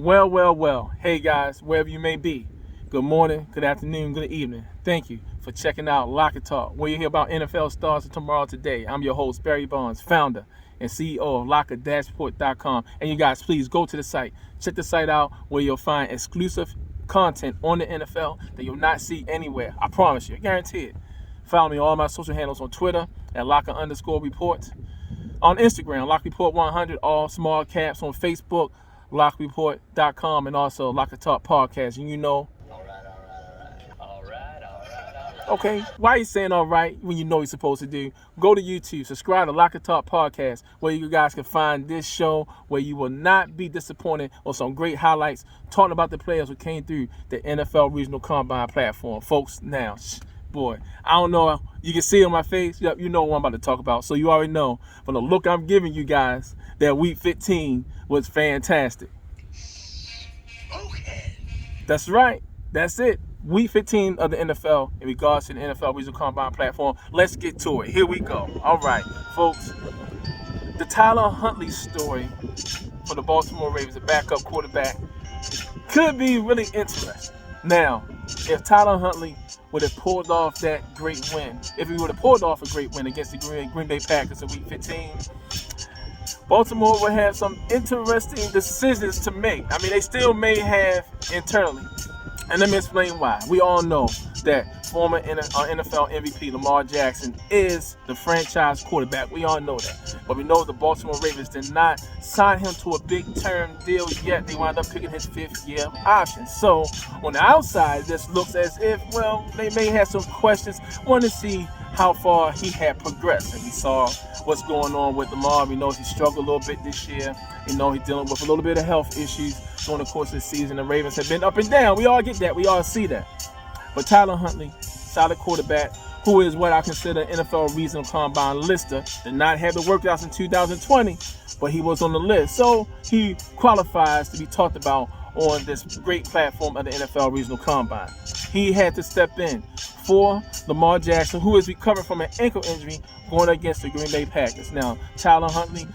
Well. Hey guys, wherever you may be, good morning, good afternoon, good evening. Thank you for checking out Locker Talk, where you hear about NFL stars of tomorrow today. I'm your host, Barry Bonds, founder and CEO of Locker-Report.com. And you guys, please go to the site. Check the site out where you'll find exclusive content on the NFL that you'll not see anywhere. I promise you, I guarantee it. Follow me on all my social handles on Twitter at Locker_Report. On Instagram, LockReport100, all small caps. On Facebook, LockReport.com, and also Locker Talk Podcast. And you know. All right. Okay, why are you saying all right when you know you're supposed to do? Go to YouTube, subscribe to Locker Talk Podcast, where you guys can find this show where you will not be disappointed on some great highlights talking about the players who came through the NFL Regional Combine platform. Folks, now, boy, I don't know. You can see on my face. Yep, you know what I'm about to talk about. So you already know from the look I'm giving you guys that Week 15 was fantastic. Okay. That's right. That's it. Week 15 of the NFL in regards to the NFL Regional Combine platform. Let's get to it. Here we go. All right, folks. The Tyler Huntley story for the Baltimore Ravens, the backup quarterback, could be really interesting. Now, if Tyler Huntley would have pulled off that great win, if he would have pulled off a great win against the Green Bay Packers in Week 15, Baltimore would have some interesting decisions to make. I mean, they still may have internally. And let me explain why. We all know that former NFL MVP Lamar Jackson is the franchise quarterback. We all know that. But we know the Baltimore Ravens did not sign him to a big-term deal yet. They wound up picking his fifth-year option. So on the outside, this looks as if, well, they may have some questions. Want to see how far he had progressed. And we saw what's going on with Lamar. We know he struggled a little bit this year. You know, he's dealing with a little bit of health issues during the course of the season. The Ravens have been up and down. We all get that. We all see that. But Tyler Huntley, solid quarterback, who is what I consider NFL Regional Combine lister, did not have the workouts in 2020, but he was on the list. So he qualifies to be talked about on this great platform of the NFL Regional Combine. He had to step in for Lamar Jackson, who is recovering from an ankle injury going against the Green Bay Packers. Now, Tyler Huntley,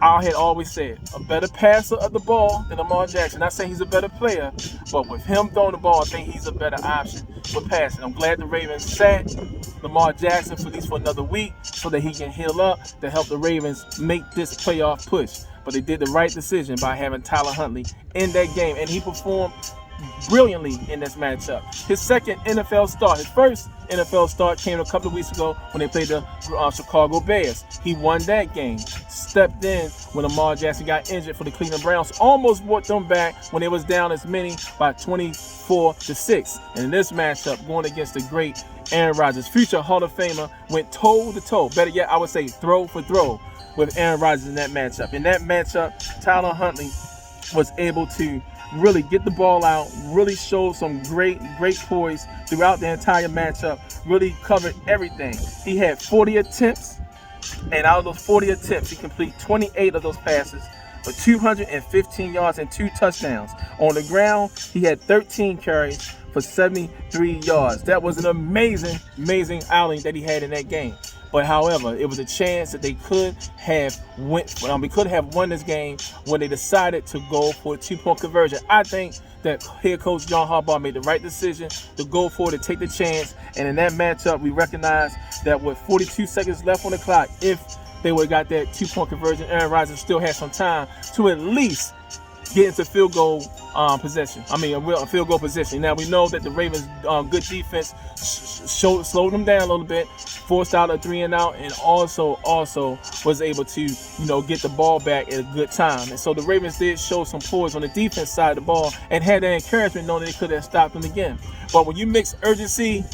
I had always said, a better passer of the ball than Lamar Jackson. Not saying he's a better player, but with him throwing the ball, I think he's a better option for passing. I'm glad the Ravens sat Lamar Jackson for at least for another week so that he can heal up to help the Ravens make this playoff push. But they did the right decision by having Tyler Huntley in that game, and he performed brilliantly in this matchup. His second NFL start, his first NFL start came a couple of weeks ago when they played the Chicago Bears. He won that game, stepped in when Lamar Jackson got injured for the Cleveland Browns, almost brought them back when they was down as many by 24-6. And in this matchup, going against the great Aaron Rodgers, future Hall of Famer, went toe-to-toe. Better yet, I would say throw for throw with Aaron Rodgers in that matchup. In that matchup, Tyler Huntley was able to really get the ball out, really showed some great poise throughout the entire matchup, really covered everything. He had 40 attempts, and out of those 40 attempts, he completed 28 of those passes for 215 yards and 2 touchdowns. On the ground, he had 13 carries for 73 yards. That was an amazing outing that he had in that game. But however, it was a chance that they could have won this game when they decided to go for a 2-point conversion. I think that head coach John Harbaugh made the right decision to go for it, to take the chance. And in that matchup, we recognize that with 42 seconds left on the clock, if they would have got that 2-point conversion, Aaron Rodgers still had some time to at least get into field goal position. A field goal position. Now, we know that the Ravens' good defense slowed them down a little bit, forced out a 3-and-out, and also was able to, get the ball back at a good time. And so the Ravens did show some poise on the defense side of the ball and had that encouragement knowing they could have stopped them again. But when you mix urgency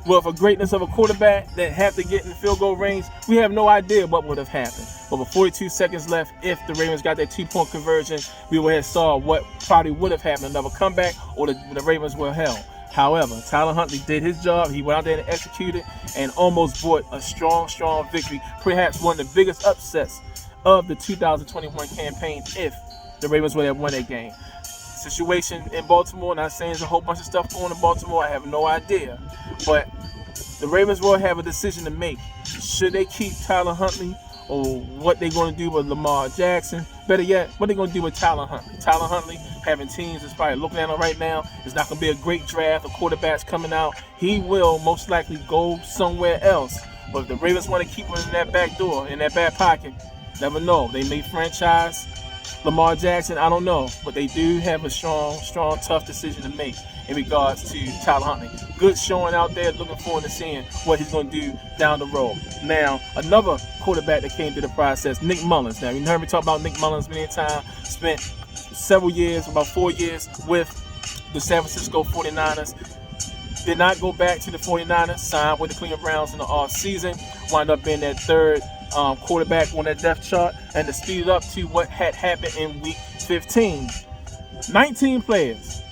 with a greatness of a quarterback that had to get in the field goal range, we have no idea what would have happened. But with 42 seconds left, if the Ravens got that 2-point conversion, we would have saw what probably would have happened, another comeback, or the Ravens were held. However, Tyler Huntley did his job. He went out there and executed and almost brought a strong victory, perhaps one of the biggest upsets of the 2021 campaign if the Ravens would have won that game. Situation in Baltimore, not saying there's a whole bunch of stuff going in Baltimore, I have no idea. But the Ravens will have a decision to make. Should they keep Tyler Huntley or what they're going to do with Lamar Jackson. Better yet, what they're going to do with Tyler Huntley. Tyler Huntley, having teams that's probably looking at him right now, it's not going to be a great draft of quarterbacks coming out. He will most likely go somewhere else. But if the Ravens want to keep him in that back door, in that back pocket, never know. They may franchise Lamar Jackson, I don't know. But they do have a strong, tough decision to make in regards to Tyler Huntley. Good showing out there. Looking forward to seeing what he's going to do down the road. Now, another quarterback that came through the process, Nick Mullens. Now, you heard me talk about Nick Mullens many times. Spent several years, about 4 years, with the San Francisco 49ers. Did not go back to the 49ers. Signed with the Cleveland Browns in the offseason. Wound up being that third quarterback on that depth chart. And to speed it up to what had happened in Week 15. 19 players,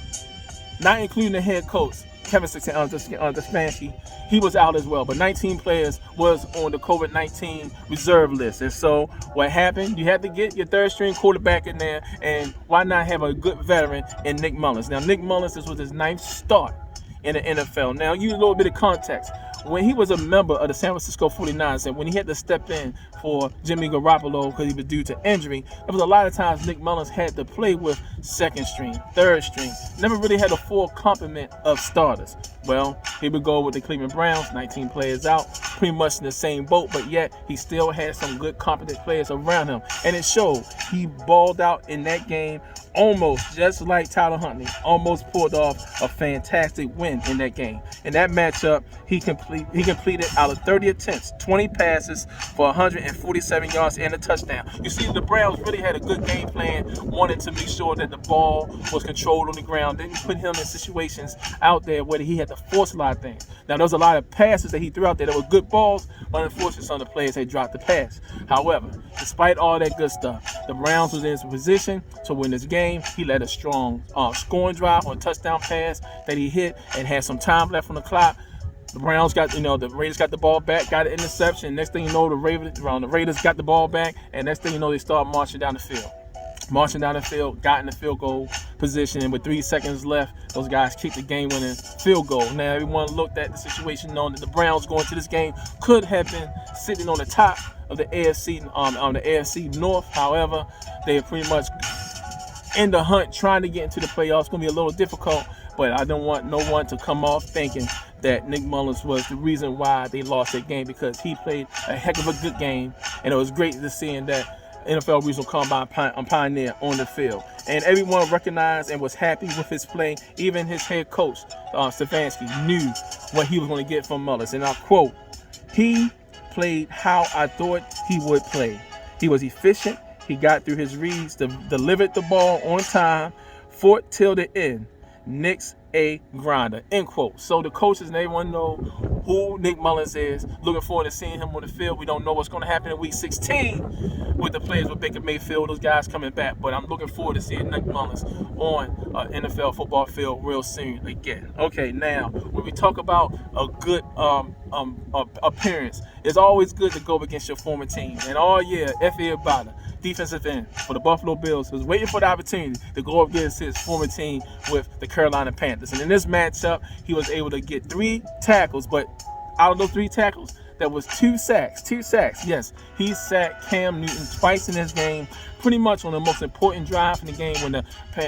not including the head coach, Kevin Stefanski, he was out as well. But 19 players was on the COVID-19 reserve list. And so what happened? You had to get your third string quarterback in there. And why not have a good veteran in Nick Mullens? Now, Nick Mullens, this was his 9th start in the NFL. Now, use a little bit of context. When he was a member of the San Francisco 49ers and when he had to step in for Jimmy Garoppolo because he was due to injury, there was a lot of times Nick Mullens had to play with second string, third string. Never really had a full complement of starters. Well, here we go with the Cleveland Browns, 19 players out, pretty much in the same boat, but yet he still had some good competent players around him. And it showed. He balled out in that game, almost just like Tyler Huntley, almost pulled off a fantastic win in that game. In that matchup, he completed out of 30 attempts, 20 passes for 147 yards and a touchdown. You see, the Browns really had a good game plan, wanted to make sure that the ball was controlled on the ground, didn't put him in situations out there where he had to force a lot of things. Now, there was a lot of passes that he threw out there that were good balls, but unfortunately, some of the players had dropped the pass. However, despite all that good stuff, the Browns was in position to win this game. He led a strong scoring drive on a touchdown pass that he hit and had some time left on the clock. The Browns got, the Raiders got the ball back, got an interception. Next thing you know, the Raiders got the ball back, and next thing you know, they start marching down the field. Got in the field goal position, and with 3 seconds left, those guys kicked the game-winning field goal. Now, everyone looked at the situation, knowing that the Browns going to this game could have been sitting on the top of the AFC North. However, they are pretty much in the hunt, trying to get into the playoffs. It's going to be a little difficult, but I don't want no one to come off thinking that Nick Mullens was the reason why they lost that game, because he played a heck of a good game, and it was great to see that NFL Regional Combine Pioneer on the field. And everyone recognized and was happy with his play. Even his head coach, Stefanski, knew what he was going to get from Mullens. And I'll quote, "He played how I thought he would play. He was efficient. He got through his reads, delivered the ball on time, fought till the end. Nick's a grinder," end quote. So the coaches and everyone know who Nick Mullens is. Looking forward to seeing him on the field. We don't know what's going to happen in Week 16 with the players with Baker Mayfield, those guys coming back. But I'm looking forward to seeing Nick Mullens on NFL football field real soon again. Okay, now when we talk about a good appearance, it's always good to go against your former team. And all year, Effie Obama, defensive end for the Buffalo Bills, was waiting for the opportunity to go up against his former team with the Carolina Panthers. And in this matchup, he was able to get 3 tackles, but out of those 3 tackles, there was 2 sacks. 2 sacks, yes. He sacked Cam Newton twice in this game, pretty much on the most important drive in the game when the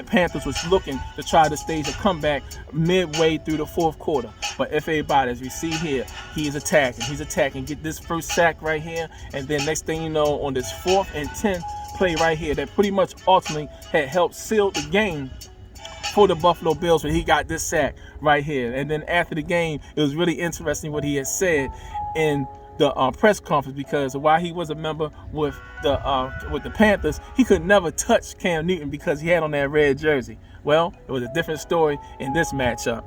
Panthers was looking to try to stage a comeback midway through the 4th quarter. But everybody, as we see here, he is attacking. He's attacking. Get this first sack right here, and then next thing you know, on this 4th and 10th play right here, that pretty much ultimately had helped seal the game for the Buffalo Bills when he got this sack right here. And then after the game, it was really interesting what he had said in the press conference, because while he was a member with the Panthers, he could never touch Cam Newton because he had on that red jersey. Well, it was a different story in this matchup.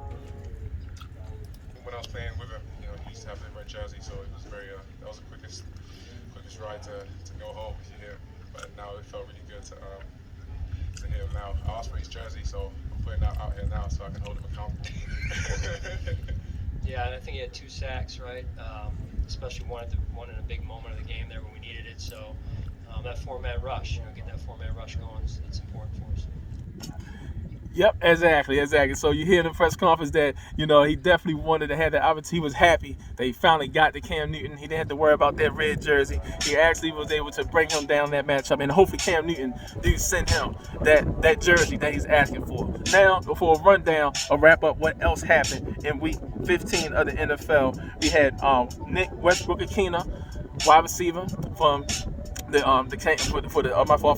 When I was playing with him, he used to have the red jersey, so it was very that was the quickest ride to go home here. But now it felt really good to hear him now. I asked for his jersey, so I'm putting that out here now so I can hold him accountable. Yeah, and I think he had 2 sacks, right? Especially one in a big moment of the game there when we needed it. So that 4-man rush, get that 4-man rush going, it's important for us. Yep, exactly. So you hear in the press conference that, he definitely wanted to have that opportunity. He was happy that he finally got to Cam Newton. He didn't have to worry about that red jersey. He actually was able to bring him down that matchup, and hopefully Cam Newton do send him that jersey that he's asking for. Now, before a rundown, a wrap up what else happened in week 15 of the NFL, we had Nick Westbrook wide receiver from for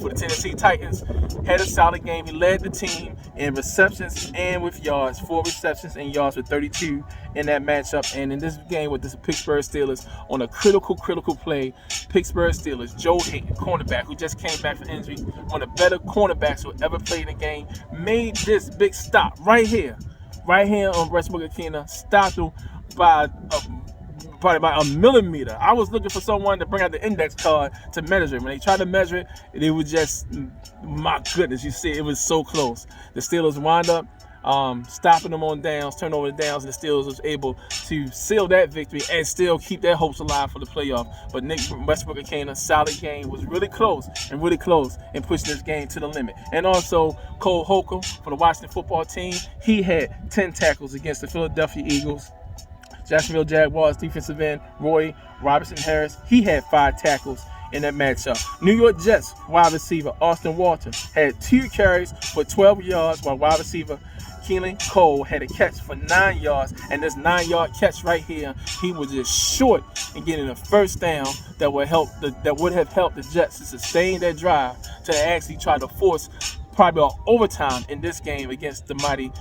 the Tennessee Titans, had a solid game. He led the team in receptions and with yards, 4 receptions and yards with 32 in that matchup. And in this game with the Pittsburgh Steelers, on a critical play, Pittsburgh Steelers, Joe Hayden, cornerback who just came back from injury, one of the better cornerbacks who ever played in the game, made this big stop right here on Westbrook Akina, stopped him by probably about a millimeter. I was looking for someone to bring out the index card to measure it. When they tried to measure it, it was just, my goodness, you see, it was so close. The Steelers wind up stopping them on downs, turnover downs, and the Steelers was able to seal that victory and still keep their hopes alive for the playoff. But Nick Westbrook a solid game, was really close in pushing this game to the limit. And also Cole Holcomb for the Washington football team, he had 10 tackles against the Philadelphia Eagles. Jacksonville Jaguars defensive end Roy Robertson Harris, he had 5 tackles in that matchup. New York Jets wide receiver Austin Walter had 2 carries for 12 yards, while wide receiver Keelan Cole had a catch for 9 yards. And this 9-yard catch right here, he was just short in getting a first down that would have helped the Jets to sustain their drive to actually try to force probably overtime in this game against the mighty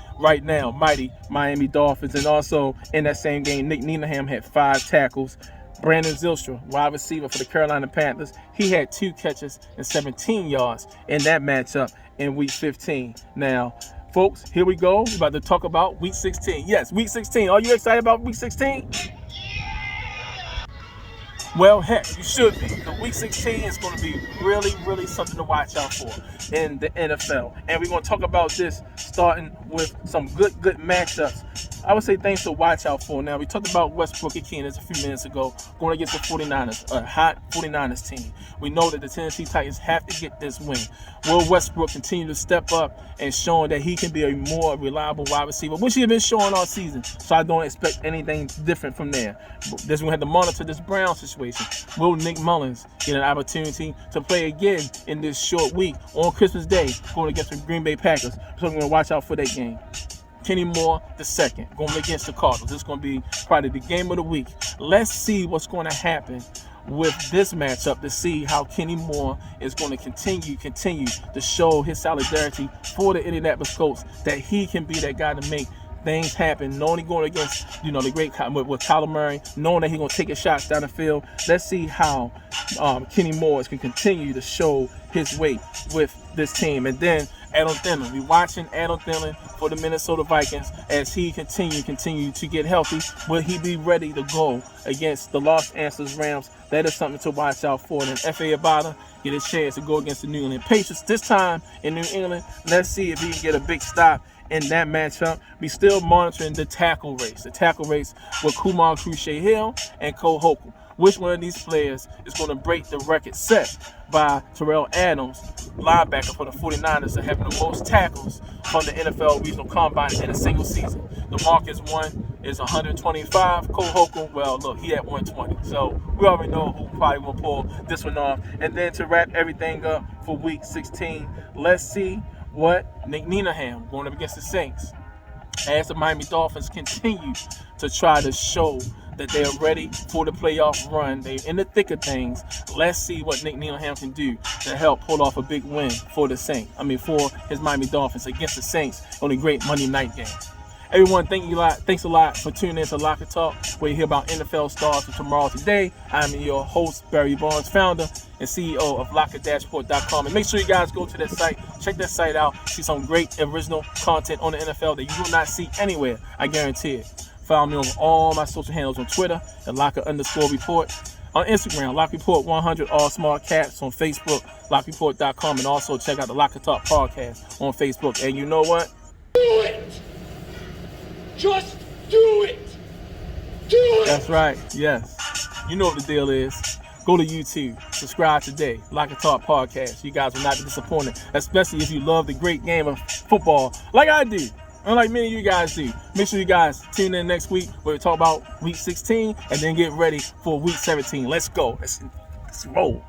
Miami Dolphins. And also in that same game, Nick Needham had 5 tackles. Brandon Zylstra, wide receiver for the Carolina Panthers, he had 2 catches and 17 yards in that matchup in week 15. Now, folks, here we go. We're about to talk about week 16. Yes, week 16. Are you excited about week 16? Well, heck, you should be. The week 16 is going to be really something to watch out for in the NFL. And we're going to talk about this starting with some good matchups. I would say things to watch out for. Now, we talked about Westbrook Akina a few minutes ago, going against the 49ers, a hot 49ers team. We know that the Tennessee Titans have to get this win. Will Westbrook continue to step up and showing that he can be a more reliable wide receiver, which he has been showing all season? So I don't expect anything different from there. We're going to have to monitor this Brown situation. Will Nick Mullens get an opportunity to play again in this short week on Christmas Day going against the Green Bay Packers? So we're going to watch out for that game. Kenny Moore II going against the Cardinals. This is going to be probably the game of the week. Let's see what's going to happen with this matchup to see how Kenny Moore is going to continue to show his solidarity for the Indianapolis Colts, that he can be that guy to make things happen, knowing going against the great with Kyler Murray, knowing that he's going to take his shots down the field. Let's see how Kenny Moore can continue to show his weight with this team. And then Adam Thielen, we watching Adam Thielen for the Minnesota Vikings as he continue to get healthy. Will he be ready to go against the Los Angeles Rams? That is something to watch out for. And Effie Obama get a chance to go against the New England Patriots this time in New England. Let's see if he can get a big stop in that matchup. We still monitoring the tackle race with Kumar Crucier-Hill and Cole Holcomb. Which one of these players is going to break the record set by Terrell Adams, linebacker for the 49ers, of having the most tackles from the NFL Regional Combine in a single season? The Marcus one is 125. Cole Holcomb, well, look, he had 120. So we already know who probably will pull this one off. And then to wrap everything up for week 16, let's see what Nick Needham going up against the Saints as the Miami Dolphins continue to try to show that they are ready for the playoff run. They're in the thick of things. Let's see what Nick Needham can do to help pull off a big win for for his Miami Dolphins against the Saints on a great Monday night game. Everyone, thanks a lot for tuning in to Locker Talk, where you hear about NFL stars for tomorrow today. I'm your host, Barry Barnes, founder and CEO of Locker-Report.com. And make sure you guys go to that site, check that site out, see some great original content on the NFL that you will not see anywhere, I guarantee it. Follow me on all my social handles on Twitter at Locker_Report. On Instagram, Lock Report 100, all small caps. On Facebook, LockReport.com. And also check out the Locker Talk podcast on Facebook. And you know what? Do it! Just do it! Do it! That's right, yes. You know what the deal is. Go to YouTube, subscribe today, Lock and Talk Podcast. You guys will not be disappointed, especially if you love the great game of football like I do, and like many of you guys do. Make sure you guys tune in next week where we talk about week 16 and then get ready for week 17. Let's go. Let's roll.